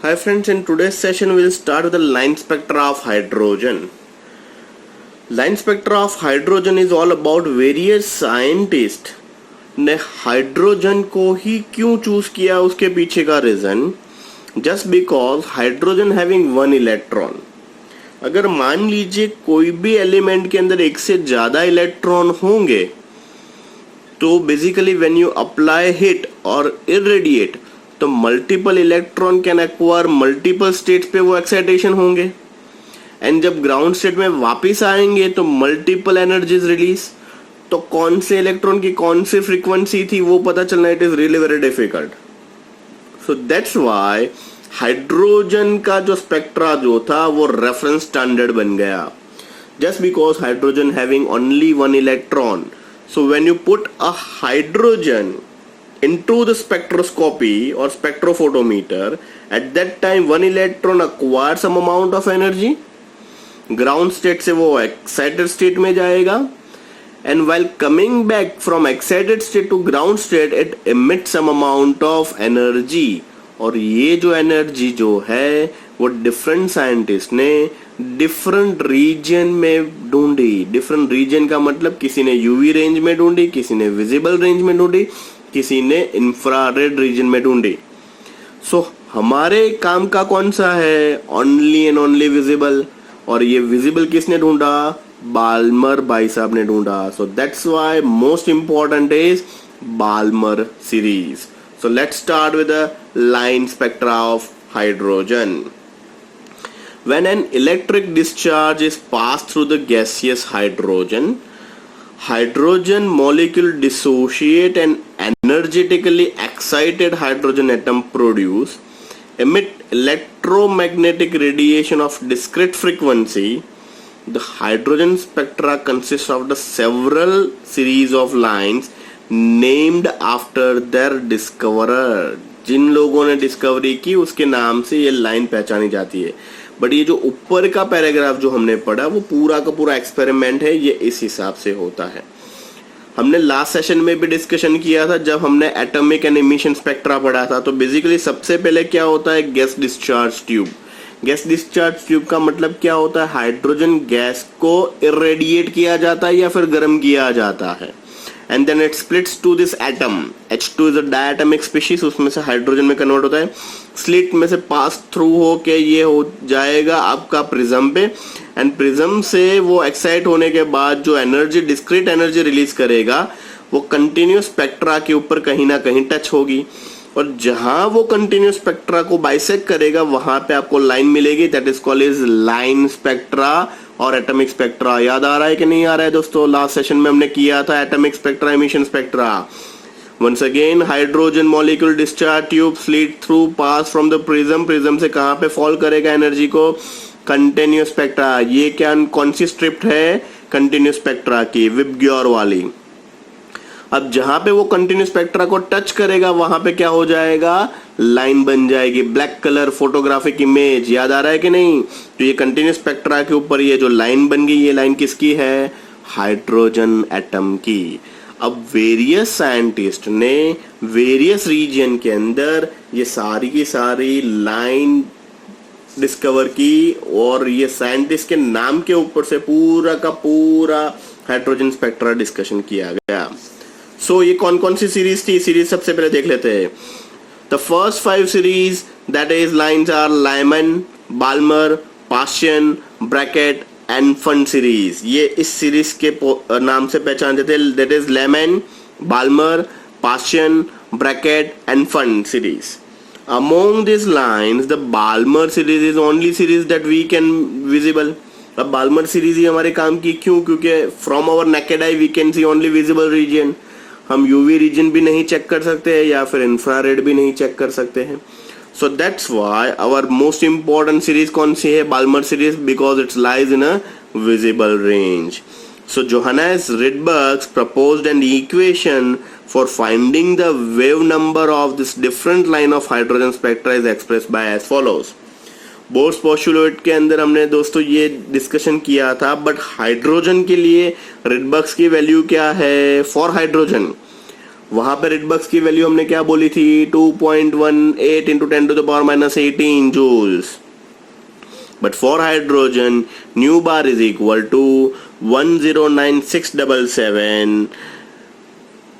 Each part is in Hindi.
Hi friends, in today's session we'll start with the line spectra of hydrogen. Line spectra of hydrogen is all about various scientists ने हाइड्रोजन को ही क्यों चूज किया उसके पीछे का reason just because hydrogen having one electron. अगर मान लीजिए कोई भी एलिमेंट के अंदर एक से ज्यादा इलेक्ट्रॉन होंगे तो basically when you apply hit और इरेडिएट तो multiple electron can acquire multiple states पे वो एक्साइटेशन होंगे एंड जब ग्राउंड स्टेट में वापस आएंगे तो मल्टीपल एनर्जीज रिलीज. तो कौन से इलेक्ट्रॉन की कौन सी फ्रीक्वेंसी थी वो पता चलना it is really very difficult. So that's why hydrogen का जो स्पेक्ट्रा जो था वो रेफरेंस स्टैंडर्ड बन गया just because hydrogen having only one electron. So when you put a hydrogen into the spectroscopy or spectrophotometer, at that time one electron acquires some amount of energy. Ground state से वो excited state में जाएगा and while coming back from excited state to ground state it emits some amount of energy. और ये जो energy जो है वो different scientist ने different region में ढूंढी. different region का मतलब किसी ने UV range में ढूंढी, किसी ने visible range में ढूंढी, किसी ने इंफ्रारेड रीजन में ढूंढी. सो हमारे काम का कौन सा है? Only and only visible. और ये विजिबल किसने ढूंढा? बाल्मर भाई साहब ने ढूंढा. So that's why most important is Balmer series. So let's start with the line spectra of hydrogen. When an electric discharge is pass through the gaseous hydrogen molecule dissociate and energetically excited hydrogen atom produce emit electromagnetic radiation of discrete frequency. The hydrogen spectra consists of the several series of lines named after their discoverer. जिन लोगों ने डिस्कवरी की उसके नाम से ये लाइन पहचानी जाती है. बट ये जो ऊपर का पैराग्राफ जो हमने पढ़ा वो पूरा का पूरा एक्सपेरिमेंट है, ये इस हिसाब से होता है. हमने लास्ट सेशन में भी डिस्कशन किया था जब हमने एटॉमिक एंड इमिशन स्पेक्ट्रा पढ़ा था. तो बेसिकली सबसे पहले क्या होता है? Gas discharge tube. Gas discharge tube का मतलब क्या होता है? हाइड्रोजन गैस को इरेडिएट किया जाता है या फिर गर्म किया जाता है and then it splits to this atom. H2 is a diatomic species. उसमें से हाइड्रोजन में कन्वर्ट होता है. स्लिट में से पास थ्रू हो के ये हो जाएगा आपका प्रिज्म पे एंड प्रिज्म से वो एक्साइट होने के बाद जो एनर्जी डिस्क्रीट एनर्जी रिलीज करेगा वो कंटिन्यूस स्पेक्ट्रा के ऊपर कहीं ना कहीं टच होगी और जहां वो कंटिन्यूस स्पेक्ट्रा को बाइसेक्ट करेगा वहां पे आपको लाइन मिलेगी. That is called is line spectra और एटॉमिक स्पेक्ट्रा. याद आ रहा है कि नहीं आ रहा है दोस्तों? लास्ट सेशन में हमने किया था atomic spectra, emission spectra. Once again hydrogen molecule discharge tube slit through pass from the prism. Prism से कहां पे फॉल करेगा एनर्जी को? Continuous spectra. ये क्या कौन सी स्ट्रिप है? कंटिन्यूस स्पेक्ट्रा की, विबग्योर वाली. अब जहां पे वो कंटिन्यूस स्पेक्ट्रा को टच करेगा वहां पे क्या हो जाएगा? लाइन बन जाएगी, ब्लैक कलर फोटोग्राफिक इमेज. याद आ रहा है कि नहीं? तो ये कंटिन्यूस स्पेक्ट्रा के ऊपर ये जो लाइन बन गई, ये लाइन किसकी है? हाइड्रोजन एटम की. अब वेरियस साइंटिस्ट ने वेरियस रीजन के अंदर ये सारी की सारी लाइन डिस्कवर की और ये साइंटिस्ट के नाम के ऊपर से पूरा का पूरा हाइड्रोजन स्पेक्ट्रा डिस्कशन किया गया. सो ये कौन कौन सी सीरीज थी? सीरीज सबसे पहले देख लेते हैं. The first 5 series that is lines are Lyman, Balmer, Paschen, Bracket and Pfund series. ये इस सीरीज के नाम से पहचान देते हैं. That is Lyman, Balmer, Paschen, Bracket and Pfund series. Among these lines, the Balmer series is only series that we can visible. अब बाल्मर सीरीज ही हमारे काम की. क्यों? क्योंकि from our naked eye we can see only visible region. हम यूवी रीजन भी नहीं चेक कर सकते हैं या फिर इंफ्रारेड भी नहीं चेक कर सकते हैं. So that's why our most important series कौन सी है? Balmer series, because it's lies in a visible range. So Johannes Rydberg proposed an equation for finding the wave number of this different line of hydrogen spectra is expressed by as follows. Bohr's postulate के अंदर हमने दोस्तों ये डिस्कशन किया था. बट हाइड्रोजन के लिए रिडबर्ग्स की वैल्यू क्या है? फॉर हाइड्रोजन वहां पे रिडबक्स की वैल्यू हमने क्या बोली थी, 2.18 into 10 to the power minus 18 joules. But for hydrogen, nu bar is equal to 109677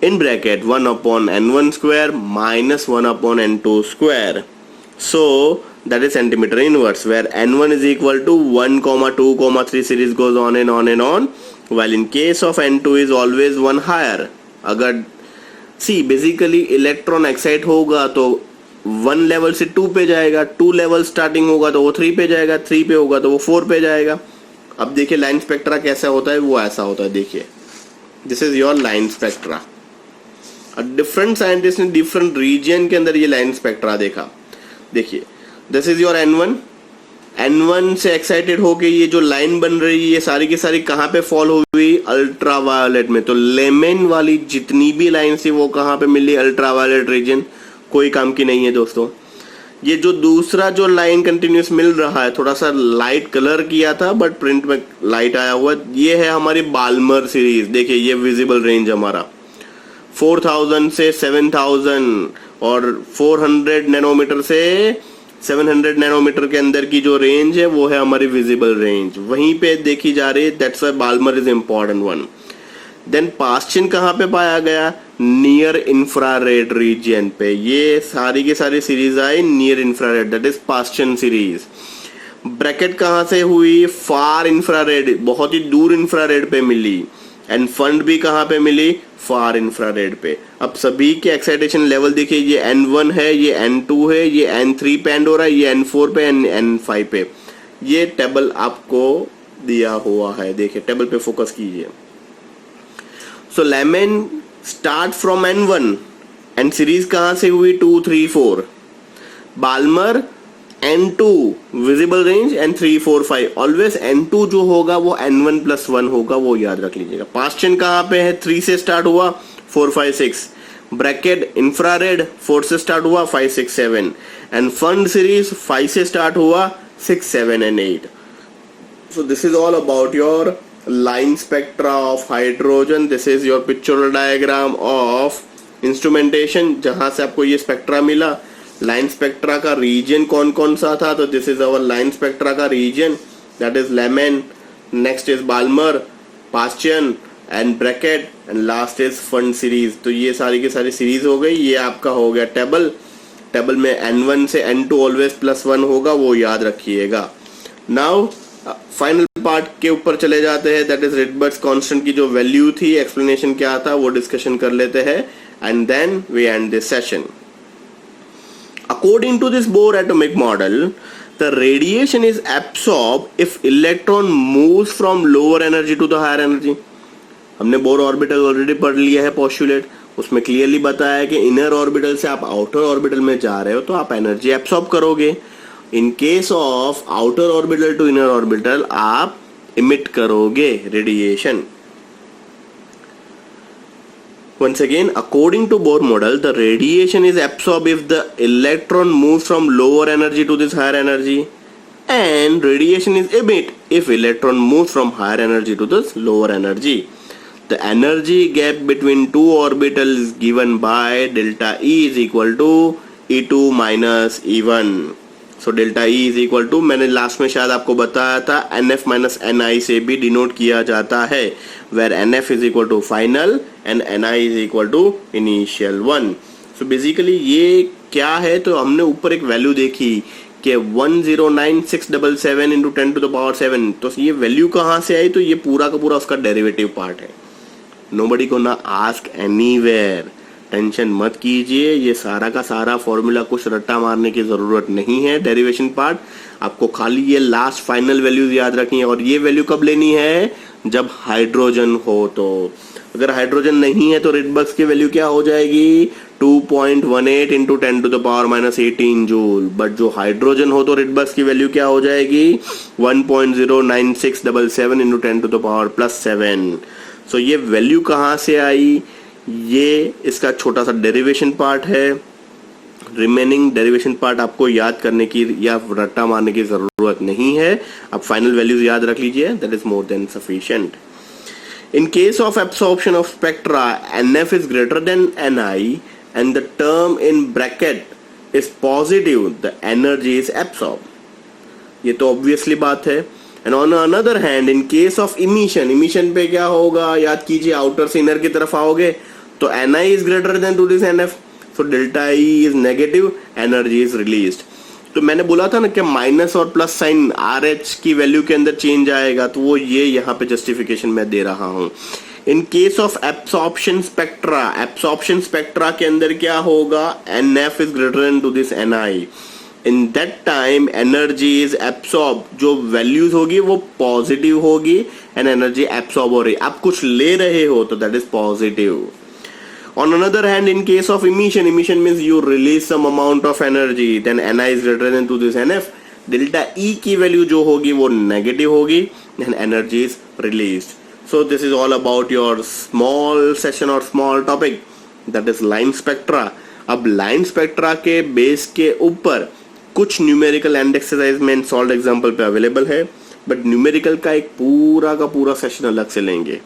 in bracket 1 upon n1 square minus 1 upon n2 square. So that is centimeter inverse, where n1 is equal to 1,2,3 series goes on and on and on, while in case of n2 is always one higher. अगर सी बेसिकली इलेक्ट्रॉन एक्साइट होगा तो 1 लेवल से 2 पे जाएगा, 2 लेवल स्टार्टिंग होगा तो वो 3 पे जाएगा, 3 पे होगा तो वो 4 पे जाएगा. अब देखिए लाइन स्पेक्ट्रा कैसा होता है, वो ऐसा होता है. देखिए this is your line spectra. Different scientist ने डिफरेंट रीजन के अंदर ये लाइन स्पेक्ट्रा देखा. देखिए दिस इज योर N1 से एक्साइटेड होके ये जो लाइन बन रही है ये सारी की सारी कहाँ पे फॉल हुई, अल्ट्रावायलेट में. तो लेमन वाली जितनी भी लाइन थी वो कहाँ पे मिली, अल्ट्रावायलेट रीजन. कोई काम की नहीं है दोस्तों. ये जो दूसरा जो लाइन कंटिन्यूस मिल रहा है, थोड़ा सा लाइट कलर किया था बट प्रिंट में लाइट आया हुआ, ये है हमारी बाल्मर सीरीज. देखिए ये विजिबल रेंज हमारा 4000 से 7000 और 400 नैनोमीटर से 700 नैनोमीटर के अंदर की जो रेंज है वो है हमारी विजिबल रेंज. वहीं पे देखी जा रही है. That's why Balmer is important one. Then Paschen कहाँ पे पाया गया, नियर इंफ्रारेड रीजन पे. ये सारी की सारी series I near infrared, that is Paschen series. Bracket कहाँ से हुई, फार इंफ्रारेड, बहुत ही दूर इंफ्रारेड पे मिली. एंड फंड भी कहाँ पे मिली, फार इंफ्रारेड पे. अब सभी के एक्साइटेशन लेवल देखिए, ये N1 है, ये N2 है, ये N3 पे एंड हो रहा है, ये N4 पे, N5 पे. ये टेबल आपको दिया हुआ है. देखिए टेबल पे फोकस कीजिए. So Lyman start from N1 and series कहां से हुई, 2, 3, 4. Balmer N2 visible range and 3, 4, 5. Always N2 जो होगा वो N1+1 होगा, वो याद रख लीजिएगा. पास्चन कहाँ पे है, 3 से स्टार्ट हुआ, 4, 5, 6. ब्रैकेट इंफ्रारेड 4 से स्टार्ट हुआ, 5, 6, 7. एंड फंड सीरीज 5 से स्टार्ट हुआ, 6, 7 and 8. So this is all about your line spectra of hydrogen. This is your pictorial diagram of instrumentation जहां से आपको ये स्पेक्ट्रा मिला. लाइन स्पेक्ट्रा का रीजन कौन कौन सा था, तो this is our line spectra का region, that is Lyman. Next is Balmer, Paschen and Bracket and last is Pfund series. तो ये सारी की सारी सीरीज हो गई. ये आपका हो गया टेबल. टेबल में N1 से N2 ऑलवेज +1 होगा, वो याद रखिएगा. नाउ फाइनल पार्ट के ऊपर चले जाते हैं, दैट इज रिडबर्ग्स कांस्टेंट की जो वैल्यू थी, एक्सप्लेनेशन क्या था वो डिस्कशन कर लेते हैं and then we end this session. According to this Bohr atomic model, the radiation is absorbed if electron moves from lower energy to the higher energy. हमने बोर ऑर्बिटल ऑलरेडी पढ़ लिया है पोस्टुलेट. उसमें क्लियरली बताया है कि इनर ऑर्बिटल से आप आउटर ऑर्बिटल में जा रहे हो तो आप एनर्जी एब्सॉर्ब करोगे. In case of outer orbital to inner orbital आप इमिट करोगे radiation. Once again, according to Bohr model, the radiation is absorbed if the electron moves from lower energy to this higher energy, and radiation is emitted if electron moves from higher energy to this lower energy. The energy gap between two orbitals is given by delta E is equal to E2 minus E1. So delta E is equal to, मैंने लास्ट में शायद आपको बताया था, NF minus NI से भी डिनोट किया जाता है, where NF is equal to final and NI is equal to initial one. So basically ये क्या है, तो हमने ऊपर एक वैल्यू देखी कि 109677 into 10 to the power 7. तो ये वैल्यू कहाँ से आई, तो ये पूरा का पूरा उसका डेरिवेटिव पार्ट है. Nobody को ना ask anywhere, टेंशन मत कीजिए. ये सारा का सारा फॉर्मूला कुछ रट्टा मारने की जरूरत नहीं है. डेरिवेशन पार्ट आपको खाली ये लास्ट फाइनल वैल्यूज याद रखनी है. और ये वैल्यू कब लेनी है, जब हाइड्रोजन हो. तो अगर हाइड्रोजन नहीं है तो रिडबर्ग्स की वैल्यू क्या हो जाएगी, 2.18 into 10 to the power minus 18 joule. But जो हाइड्रोजन हो तो रिडबर्ग्स की वैल्यू क्या हो जाएगी, 1.09677 into 10 to the power plus 7. सो ये वैल्यू कहाँ से आई, ये इसका छोटा सा डेरिवेशन पार्ट है. रिमेनिंग डेरिवेशन पार्ट आपको याद करने की या रट्टा मारने की जरूरत नहीं है. आप फाइनल वैल्यूज याद रख लीजिए, that is more than sufficient. In case of absorption of spectra, NF is greater than Ni and the term in bracket is positive, the energy is absorbed. ये तो obviously बात है. And on another hand, in case of emission पे क्या होगा, याद कीजिए, outer से inner की तरफ आओगे तो Ni is greater than to this NF, so delta E is negative, energy is released. तो मैंने बोला था ना कि माइनस और प्लस साइन आर एच की वैल्यू के अंदर चेंज आएगा, तो वो ये यहाँ पे जस्टिफिकेशन मैं दे रहा हूँ. In case of absorption spectra के अंदर क्या होगा, N F is greater than to this N I. In that time energy is absorb, जो वैल्यूज होगी वो पॉजिटिव होगी एंड एनर्जी एब्सॉर्ब हो रही. आप कुछ ले रहे हो तो that is positive. On another hand, in case of emission means you release some amount of energy, then Ni is greater than to this NF. Delta E की वैल्यू जो होगी वो नेगेटिव होगी and energy is released. So this is all about your small session or small topic, that is line spectra. अब line spectra के बेस के ऊपर कुछ न्यूमेरिकल एंड एक्सरसाइज में सॉल्व एग्जाम्पल पे अवेलेबल है, बट न्यूमेरिकल का एक पूरा का पूरा सेशन अलग से लेंगे.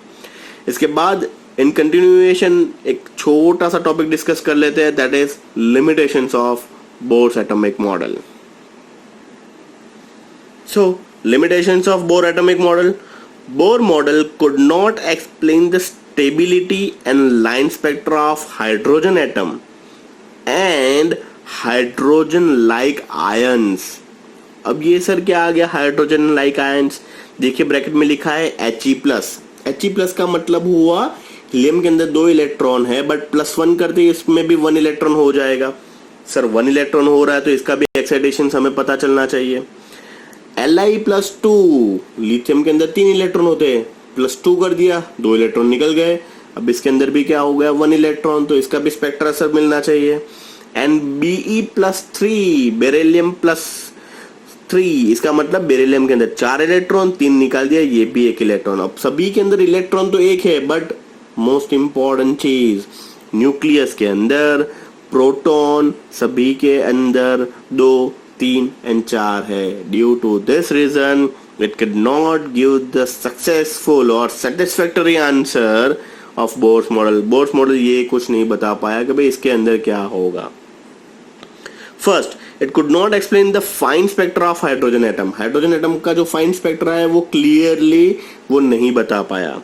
इसके बाद इन कंटिन्यूएशन एक छोटा सा टॉपिक डिस्कस कर लेते हैं, that is limitations of Bohr's atomic model. So limitations of bore atomic model. Bohr model could not explain the stability and line spectra of hydrogen atom and hydrogen like ions. अब ये सर क्या आ गया, हाइड्रोजन लाइक आयंस. देखिए ब्रैकेट में लिखा है He+. He+ का मतलब हुआ हीलियम के अंदर 2 इलेक्ट्रॉन है, बट +1 करते ही इसमें भी 1 इलेक्ट्रॉन हो जाएगा. सर 1 इलेक्ट्रॉन हो रहा है तो इसका भी एक्साइटेशन हमें पता चलना चाहिए. Li+2, लिथियम के अंदर 3 इलेक्ट्रॉन होते हैं, +2 कर दिया, 2 इलेक्ट्रॉन निकल गए. अब इसके अंदर भी क्या हो गया, 1 इलेक्ट्रॉन, तो इसका भी स्पेक्ट्रा सर मिलना चाहिए. एंड Be+3, बेरिलियम+3, इसका मतलब बेरिलियम के अंदर 4 इलेक्ट्रॉन, 3 निकाल दिया, ये भी 1 इलेक्ट्रॉन. अब सभी के अंदर इलेक्ट्रॉन तो एक है, बट मोस्ट इंपॉर्टेंट चीज, न्यूक्लियस के अंदर प्रोटॉन सभी के अंदर 2, 3 एंड 4 है. Due to this reason it can not give the successful or satisfactory answer of Bohr's model. Bohr's model ये कुछ नहीं बता पाया कि भाई इसके अंदर क्या होगा. First, it could not explain the fine spectra of hydrogen atom. Hydrogen atom का जो फाइन स्पेक्ट्रा है वो क्लियरली वो नहीं बता पाया.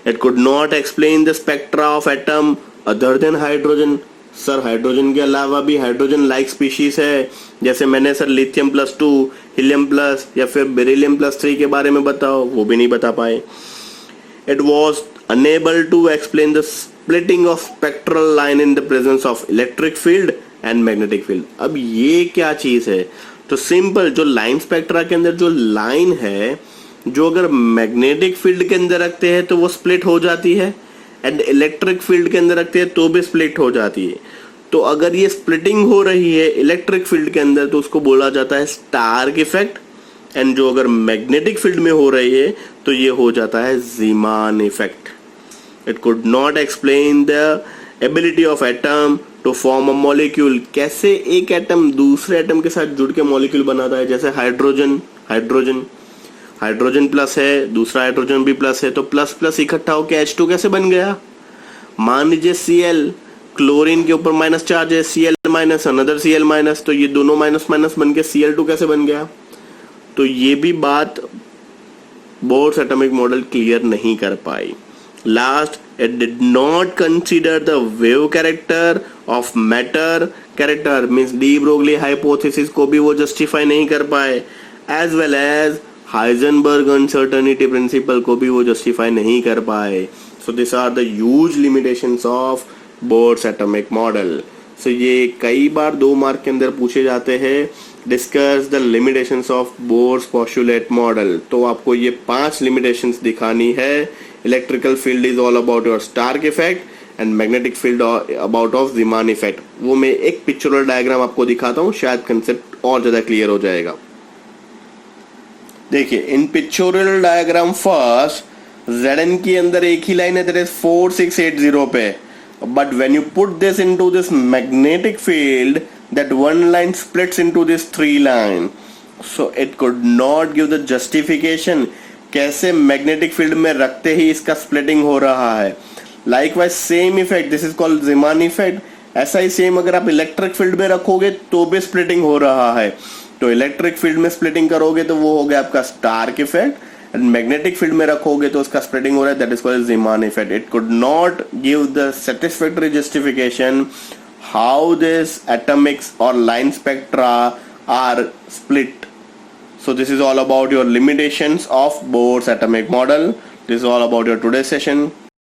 It could not explain the spectra of atom other than hydrogen. Sir hydrogen के अलावा भी हाइड्रोजन लाइक स्पीशीज है, जैसे मैंने सर लिथियम+2, हीलियम+ या फिर बेरिलियम+3 के बारे में बताओ, वो भी नहीं बता पाए. It was unable to explain the splitting of spectral line in the presence of electric field and magnetic field. अब ये क्या चीज है, तो सिंपल, जो लाइन स्पेक्ट्रा के अंदर जो लाइन है, जो अगर मैग्नेटिक फील्ड के अंदर रखते हैं तो वो स्प्लिट हो जाती है, एंड इलेक्ट्रिक फील्ड के अंदर रखते हैं तो भी स्प्लिट हो जाती है. तो अगर ये स्प्लिटिंग हो रही है इलेक्ट्रिक फील्ड के अंदर तो उसको बोला जाता है स्टार्क इफेक्ट, एंड जो अगर मैग्नेटिक फील्ड में हो रही है तो ये हो जाता है Zeeman effect. It could not explain the ability of atom to form a molecule. कैसे एक एटम दूसरे एटम के साथ जुड़ के मॉलिक्यूल बनाता है, जैसे हाइड्रोजन प्लस है, दूसरा हाइड्रोजन भी प्लस है, तो प्लस प्लस इकट्ठा होकर H2 कैसे बन गया. मान लीजिए Cl, क्लोरीन के ऊपर माइनस चार्ज है, Cl-, अनदर Cl-, तो ये दोनों माइनस माइनस बन के Cl2 कैसे बन गया. तो ये भी बात बोर्स एटॉमिक मॉडल क्लियर नहीं कर पाई. Last, it did not consider the wave character of matter. Character means de Broglie hypothesis को भी वो जस्टिफाई नहीं कर पाए, as well as Heisenberg uncertainty principle को भी वो जस्टिफाई नहीं कर पाए. So this are the huge limitations of Bohr's atomic model. सो ये कई बार 2 मार्क के अंदर पूछे जाते हैं, discuss the limitations of Bohr's postulate model. तो आपको ये 5 लिमिटेशंस दिखानी है. Electrical field is all about your Stark effect and magnetic field about of Zeeman effect. वो मैं एक पिक्चरल डायग्राम आपको दिखाता हूँ, शायद कंसेप्ट और ज्यादा क्लियर हो जाएगा. देखिए इन पिक्चोरल डायग्राम फर्स्ट Zn के अंदर एक ही लाइन है, दैट इज 4680 पे, but when you put this into this magnetic field, that one line splits into this 3 line. So it could not give the justification कैसे मैग्नेटिक फील्ड में रखते ही इसका स्प्लिटिंग हो रहा है। Likewise same effect, this is called Zeeman effect. ऐसा ही सेम अगर आप इलेक्ट्रिक फील्ड में रखोगे तो भी स्प्लिटिंग हो रहा है। तो इलेक्ट्रिक फील्ड में स्प्लिटिंग करोगे तो वो हो गया आपका Stark effect, and magnetic field में रखोगे तो उसका स्प्लिटिंग हो रहा है, that is called Zeeman effect. It could not give the satisfactory justification how this atomics or line spectra are split. So this is all about your limitations of Bohr's atomic model. This is all about your today's session.